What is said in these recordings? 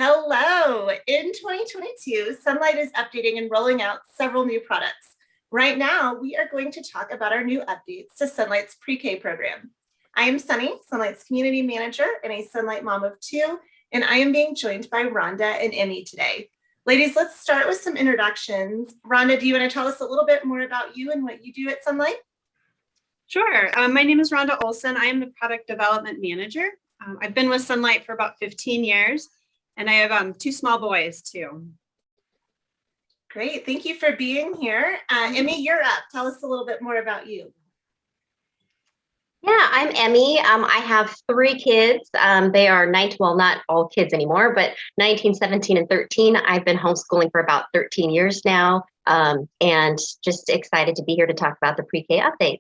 Hello. In 2022, Sonlight is updating and rolling out several new products. Right now, we are going to talk about our new updates to Sonlight's pre-K program. I am Sunny, Sonlight's community manager and a Sonlight mom of two, and I am being joined by Ronda and Emme today. Ladies, let's start with some introductions. Ronda, do you want to tell us a little bit more about you and what you do at Sonlight? Sure. My name is Ronda Olson. I am the product development manager. I've been with Sonlight for about 15 years, and I have two small boys too. Great. Thank you for being here. Emme, you're up. Tell us a little bit more about you. Yeah, I'm Emme. I have three kids. They are well, not all kids anymore, but 19, 17, and 13. I've been homeschooling for about 13 years now, and just excited to be here to talk about the pre-K updates.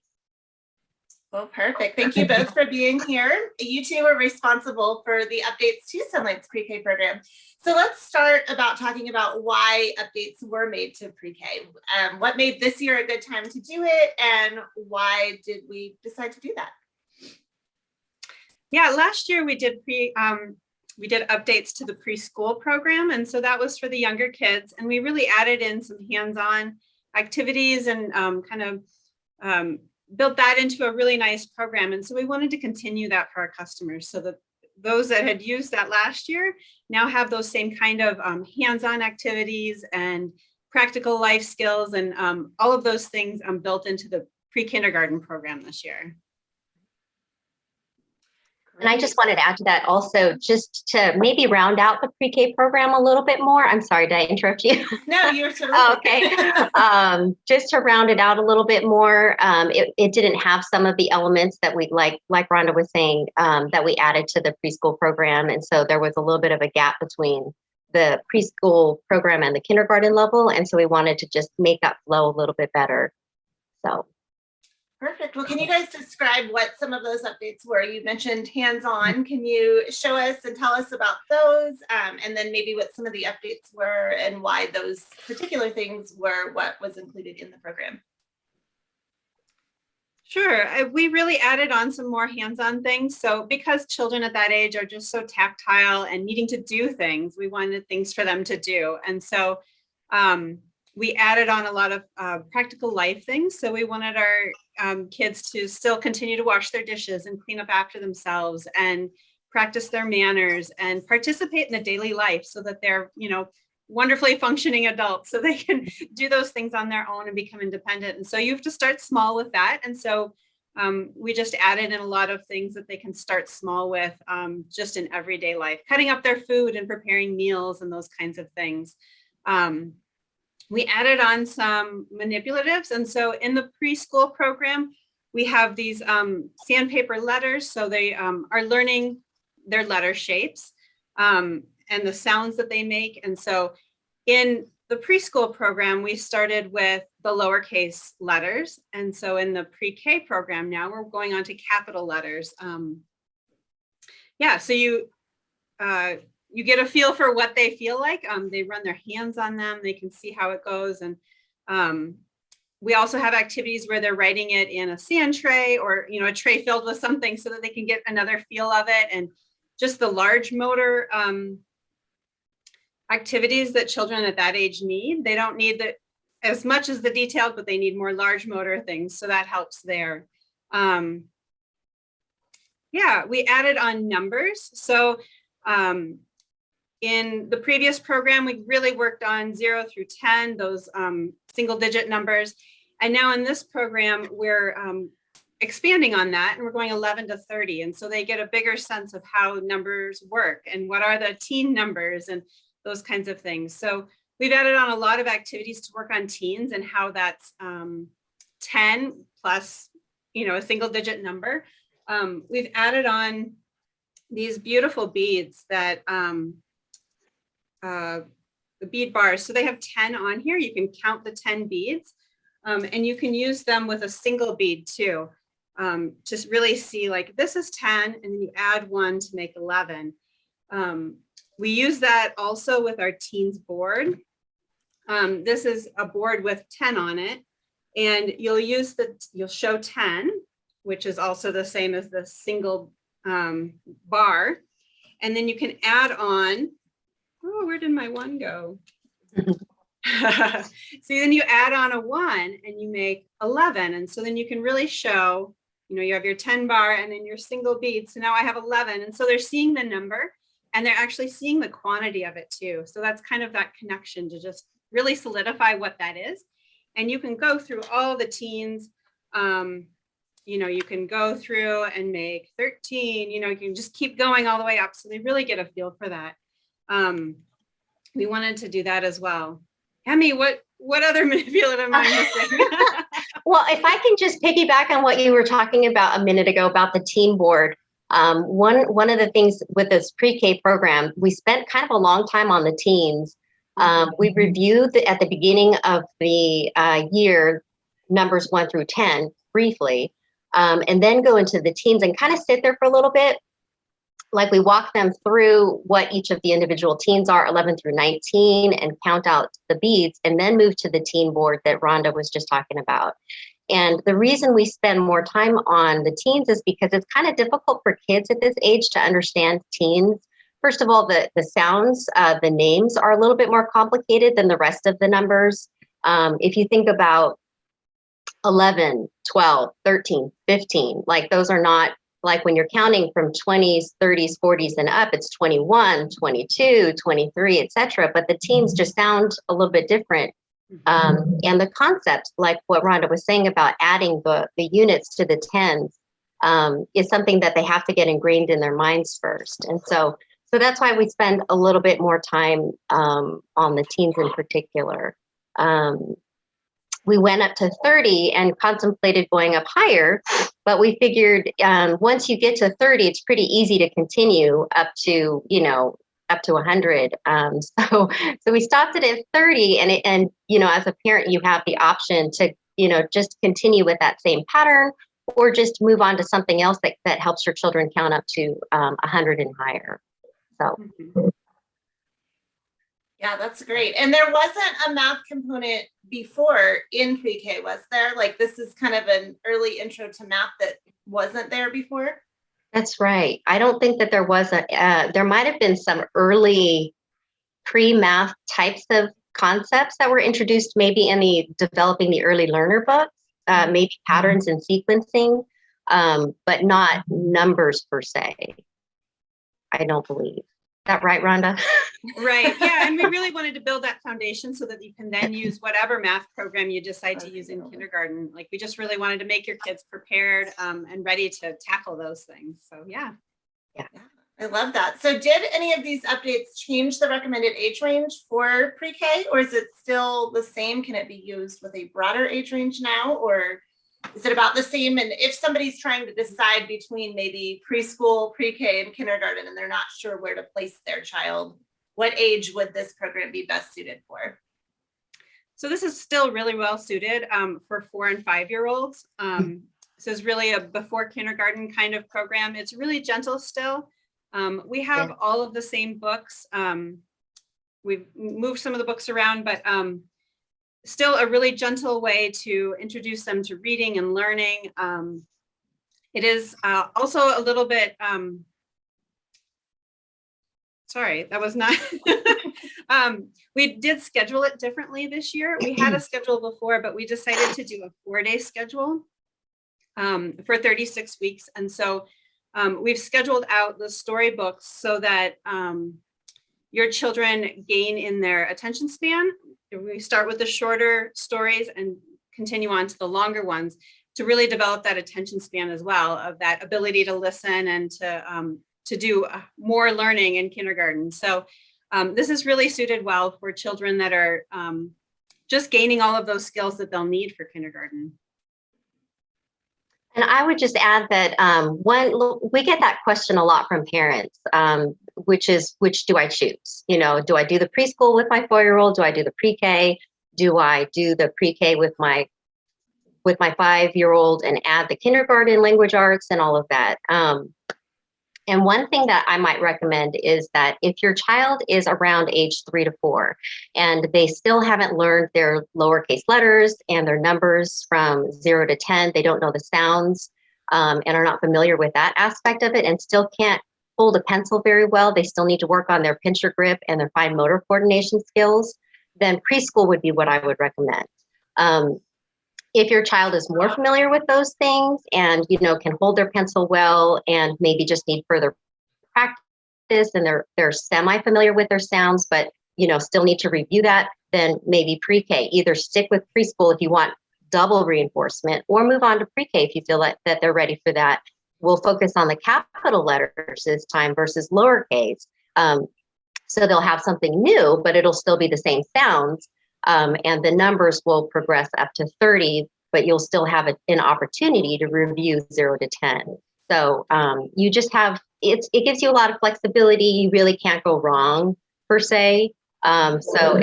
Well, perfect. Thank you both for being here. You two are responsible for the updates to Sonlight's pre-K program. So let's start about talking about why updates were made to pre-K. What made this year a good time to do it, and why did we decide to do that? Yeah, last year we did updates to the preschool program, and so that was for the younger kids, and we really added in some hands-on activities and built that into a really nice program. And so we wanted to continue that for our customers so that those that had used that last year now have those same kind of hands-on activities and practical life skills and all of those things built into the pre-kindergarten program this year. And I just wanted to add to that also, just to maybe round out the pre-K program a little bit more. I'm sorry, did I interrupt you? No, you were totally okay. Just to round it out a little bit more, it didn't have some of the elements that we like Rhonda was saying, that we added to the preschool program. And so there was a little bit of a gap between the preschool program and the kindergarten level. And so we wanted to just make that flow a little bit better. So. Perfect. Well, can you guys describe what some of those updates were? You mentioned hands-on. Can you show us and tell us about those? And then maybe what some of the updates were and why those particular things were what was included in the program? Sure. We really added on some more hands-on things. So because children at that age are just so tactile and needing to do things, we wanted things for them to do. And so we added on a lot of practical life things. So we wanted our kids to still continue to wash their dishes and clean up after themselves and practice their manners and participate in the daily life so that they're, wonderfully functioning adults so they can do those things on their own and become independent. And so you have to start small with that. And so we just added in a lot of things that they can start small with just in everyday life, cutting up their food and preparing meals and those kinds of things. We added on some manipulatives. And so in the preschool program, we have these Sandpaper Letters. So they are learning their letter shapes and the sounds that they make. And so in the preschool program, we started with the lowercase letters. And so in the pre-K program now, we're going on to capital letters. So you get a feel for what they feel like. They run their hands on them. They can see how it goes. And we also have activities where they're writing it in a sand tray or, a tray filled with something so that they can get another feel of it. And just the large motor activities that children at that age need. They don't need as much as the detailed, but they need more large motor things. So that helps there. We added on numbers. So in the previous program, we really worked on 0 through 10, those single digit numbers. And now in this program, we're expanding on that and we're going 11 to 30. And so they get a bigger sense of how numbers work and what are the teen numbers and those kinds of things. So we've added on a lot of activities to work on teens and how that's 10 plus, a single digit number. We've added on these beautiful beads that the bead bars. So they have 10 on here. You can count the 10 beads and you can use them with a single bead too. Just really see like this is 10 and then you add 1 to make 11. We use that also with our teens board. This is a board with 10 on it and you'll show 10, which is also the same as the single bar. And then you can add on oh, where did my 1 go? So then you add on a 1 and you make 11. And so then you can really show, you have your 10 bar and then your single bead. So now I have 11. And so they're seeing the number and they're actually seeing the quantity of it too. So that's kind of that connection to just really solidify what that is. And you can go through all the teens. You can go through and make 13, you can just keep going all the way up. So they really get a feel for that. We wanted to do that as well. Emme, what other manipulative am I missing? Well, if I can just piggyback on what you were talking about a minute ago about the team board. One of the things with this pre-K program, we spent kind of a long time on the teens. We reviewed at the beginning of the year numbers 1 through 10 briefly, and then go into the teens and kind of sit there for a little bit. Like we walk them through what each of the individual teens are, 11 through 19, and count out the beads, and then move to the teen board that Rhonda was just talking about. And the reason we spend more time on the teens is because it's kind of difficult for kids at this age to understand teens. First of all, the sounds, the names are a little bit more complicated than the rest of the numbers. If you think about 11, 12, 13, 15, like those are not, like when you're counting from 20s, 30s, 40s and up, it's 21, 22, 23, etc. But the teens just sound a little bit different. And the concept, like what Rhonda was saying about adding the units to the tens, is something that they have to get ingrained in their minds first. And so that's why we spend a little bit more time on the teens in particular. We went up to 30 and contemplated going up higher, but we figured once you get to 30, it's pretty easy to continue up to 100. So we stopped it at 30, and as a parent, you have the option to just continue with that same pattern, or just move on to something else that helps your children count up to 100 and higher. So. Yeah, that's great. And there wasn't a math component before in pre-K, was there? Like this is kind of an early intro to math that wasn't there before? That's right. I don't think that there was there might have been some early pre-math types of concepts that were introduced maybe in the developing the early learner books, maybe patterns and sequencing, but not numbers per se. I don't believe. Is that right, Rhonda? Right. Yeah. And we really wanted to build that foundation so that you can then use whatever math program you decide to use in kindergarten. Like we just really wanted to make your kids prepared and ready to tackle those things. So yeah. I love that. So did any of these updates change the recommended age range for pre-K, or is it still the same? Can it be used with a broader age range now, or is it about the same? And if somebody's trying to decide between maybe preschool, pre-K, and kindergarten, and they're not sure where to place their child, what age would this program be best suited for? So this is still really well suited for 4 and 5-year-olds. This is really a before kindergarten kind of program. It's really gentle still. We have all of the same books. We've moved some of the books around, but still a really gentle way to introduce them to reading and learning. It is also a little bit, sorry, that was not, we did schedule it differently this year. We had a schedule before, but we decided to do a 4-day schedule for 36 weeks. And so we've scheduled out the storybooks so that your children gain in their attention span. We start with the shorter stories and continue on to the longer ones to really develop that attention span as well, of that ability to listen and to do more learning in kindergarten. So this is really suited well for children that are just gaining all of those skills that they'll need for kindergarten. And I would just add that we get that question a lot from parents, which do I choose? Do I do the preschool with my 4-year-old? Do I do the pre-K? Do I do the pre-K with my 5-year-old and add the kindergarten language arts and all of that? And one thing that I might recommend is that if your child is around age 3 to 4 and they still haven't learned their lowercase letters and their numbers from 0 to 10, they don't know the sounds and are not familiar with that aspect of it and still can't hold a pencil very well, they still need to work on their pincher grip and their fine motor coordination skills, then preschool would be what I would recommend. If your child is more familiar with those things and, can hold their pencil well and maybe just need further practice and they're semi-familiar with their sounds, but, still need to review that, then maybe pre-K. Either stick with preschool if you want double reinforcement or move on to pre-K if you feel like that they're ready for that. We'll focus on the capital letters this time versus lowercase. So they'll have something new, but it'll still be the same sounds. And the numbers will progress up to 30, but you'll still have an opportunity to review 0 to 10. So you just have, it gives you a lot of flexibility. You really can't go wrong per se. So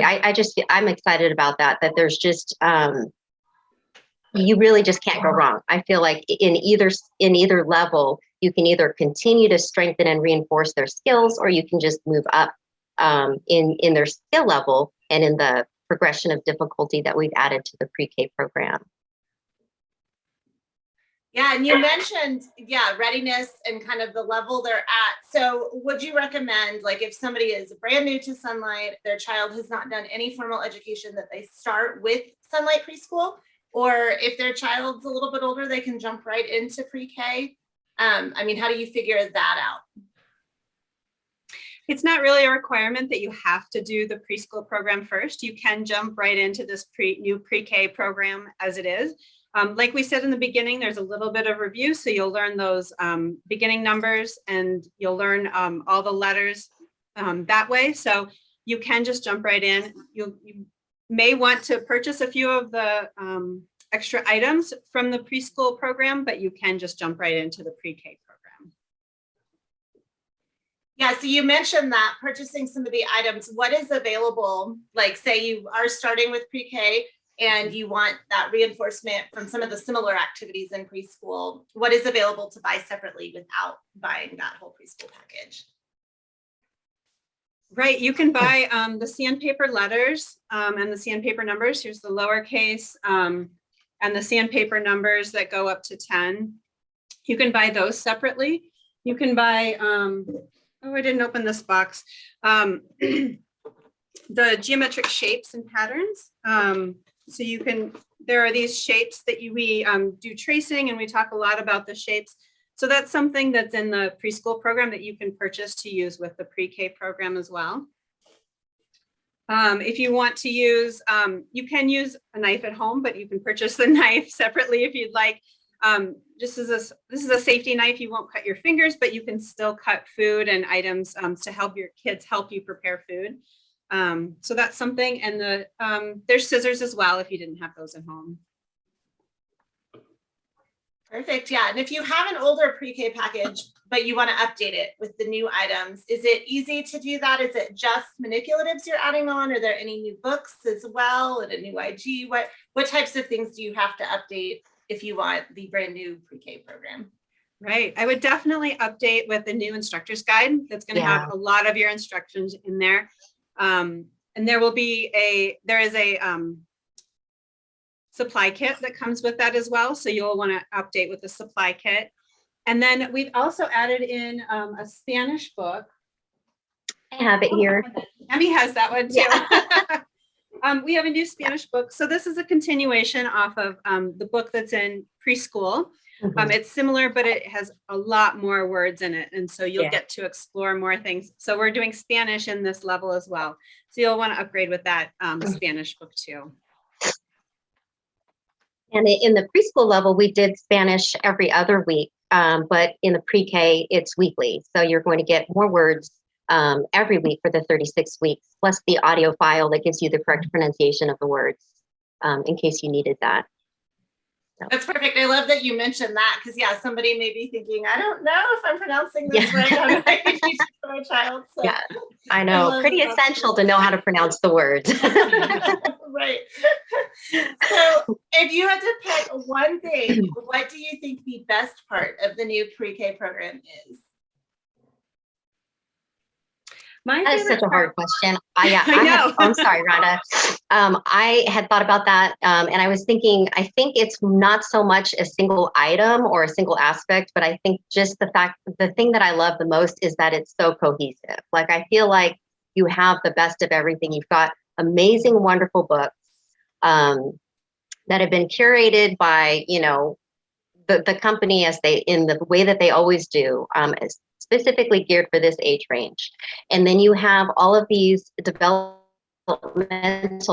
I'm excited about that there's just, you really just can't go wrong. I feel like in either level, you can either continue to strengthen and reinforce their skills, or you can just move up in their skill level and in the progression of difficulty that we've added to the pre-K program. Yeah, and you mentioned, readiness and kind of the level they're at. So would you recommend, like, if somebody is brand new to Sonlight, their child has not done any formal education, that they start with Sonlight Preschool? Or if their child's a little bit older, they can jump right into pre-K? How do you figure that out? It's not really a requirement that you have to do the preschool program first. You can jump right into this new pre-K program as it is. Like we said in the beginning, there's a little bit of review. So you'll learn those beginning numbers and you'll learn all the letters that way. So you can just jump right in. You may want to purchase a few of the extra items from the preschool program, but you can just jump right into the pre-K program. Yeah, so you mentioned that purchasing some of the items, what is available? Like, say you are starting with pre-K and you want that reinforcement from some of the similar activities in preschool, what is available to buy separately without buying that whole preschool package? Right, you can buy the Sandpaper Letters and the Sandpaper numbers. Here's the lowercase and the Sandpaper numbers that go up to 10. You can buy those separately. You can buy, I didn't open this box. The geometric shapes and patterns. So you can, there are these shapes that we do tracing, and we talk a lot about the shapes. So that's something that's in the preschool program that you can purchase to use with the pre-K program as well. If you want to use, you can use a knife at home, but you can purchase the knife separately if you'd like. This is a safety knife. You won't cut your fingers, but you can still cut food and items to help your kids help you prepare food. So that's something. And there's scissors as well if you didn't have those at home. Perfect. Yeah. And if you have an older pre-K package, but you want to update it with the new items, is it easy to do that? Is it just Manipulatives you're adding on? Are there any new books as well and a new IG? What types of things do you have to update if you want the brand new pre-K program? Right. I would definitely update with the new instructor's guide. That's going to have a lot of your instructions in there. And there is a supply kit that comes with that as well. So you'll want to update with the supply kit. And then we've also added in a Spanish book. I have it here. Emmy has that one too. We have a new Spanish book. So this is a continuation off of the book that's in preschool. Mm-hmm. It's similar, but it has a lot more words in it. And so you'll get to explore more things. So we're doing Spanish in this level as well. So you'll want to upgrade with that Spanish book too. And in the preschool level, we did Spanish every other week, but in the pre-K, it's weekly. So you're going to get more words every week for the 36 weeks, plus the audio file that gives you the correct pronunciation of the words in case you needed that. So. That's perfect. I love that you mentioned that because, somebody may be thinking, I don't know if I'm pronouncing this right. How do I teach it to my child? So yeah, I know. Pretty essential to know how to pronounce the words. Right. So if you had to pick one thing, what do you think the best part of the new pre-K program is? My That is such favorite a hard part, question. I know. I'm sorry, Rhonda. I had thought about that, and I was thinking, I think it's not so much a single item or a single aspect, but I think just the thing that I love the most is that it's so cohesive. Like, I feel like you have the best of everything. You've got amazing, wonderful books that have been curated by, the company as they in the way that they always do, is specifically geared for this age range. And then you have all of these developmental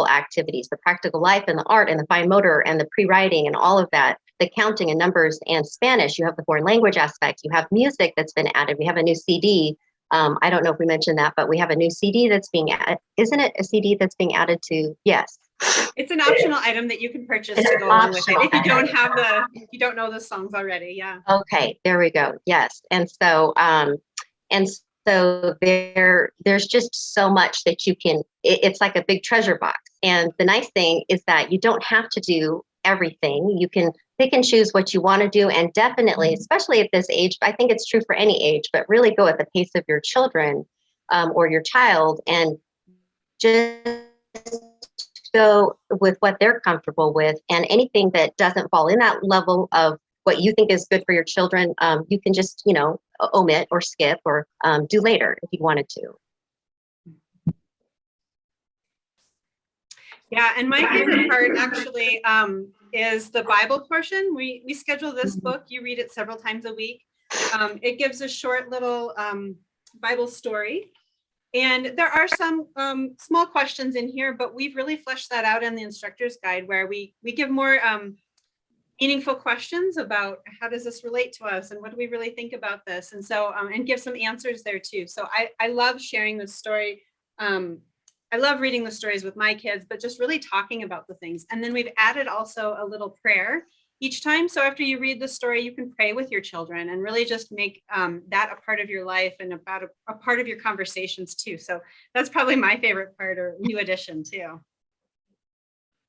activities, the practical life and the art and the fine motor and the pre-writing and all of that, the counting and numbers and Spanish. You have the foreign language aspect. You have music that's been added. We have a new CD. I don't know if we mentioned that, but we have a new CD that's being added. Isn't it a CD that's being added to? Yes. It's an optional item that you can purchase It's to go along with it optional. if you don't know the songs already. Yeah. Okay, there we go. Yes. And so there's just so much that you can, it's like a big treasure box. And the nice thing is that you don't have to do everything. You can pick and choose what you want to do. And definitely, especially at this age, I think it's true for any age, but really go at the pace of your children, or your child, and just go with what they're comfortable with. And anything that doesn't fall in that level of what you think is good for your children, you can just, omit or skip or do later if you wanted to. Yeah, and my favorite part actually is the Bible portion. We schedule this book. You read it several times a week. It gives a short little Bible story. And there are some small questions in here, but we've really fleshed that out in the instructor's guide, where we give more meaningful questions about how does this relate to us and what do we really think about this, and so and give some answers there too. So I love sharing this story. I love reading the stories with my kids, but just really talking about the things. And then we've added also a little prayer each time. So after you read the story, you can pray with your children and really just make that a part of your life and about a part of your conversations too. So that's probably my favorite part, or new addition too.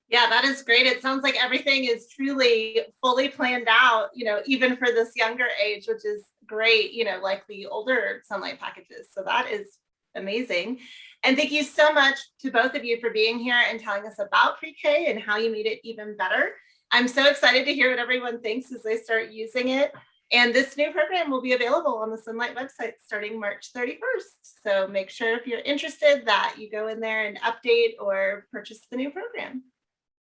Yeah, that is great. It sounds like everything is truly fully planned out, even for this younger age, which is great, like the older Sonlight packages. So that is amazing. And thank you so much to both of you for being here and telling us about pre-K and how you made it even better. I'm so excited to hear what everyone thinks as they start using it. And this new program will be available on the Sonlight website starting March 31st. So make sure if you're interested that you go in there and update or purchase the new program.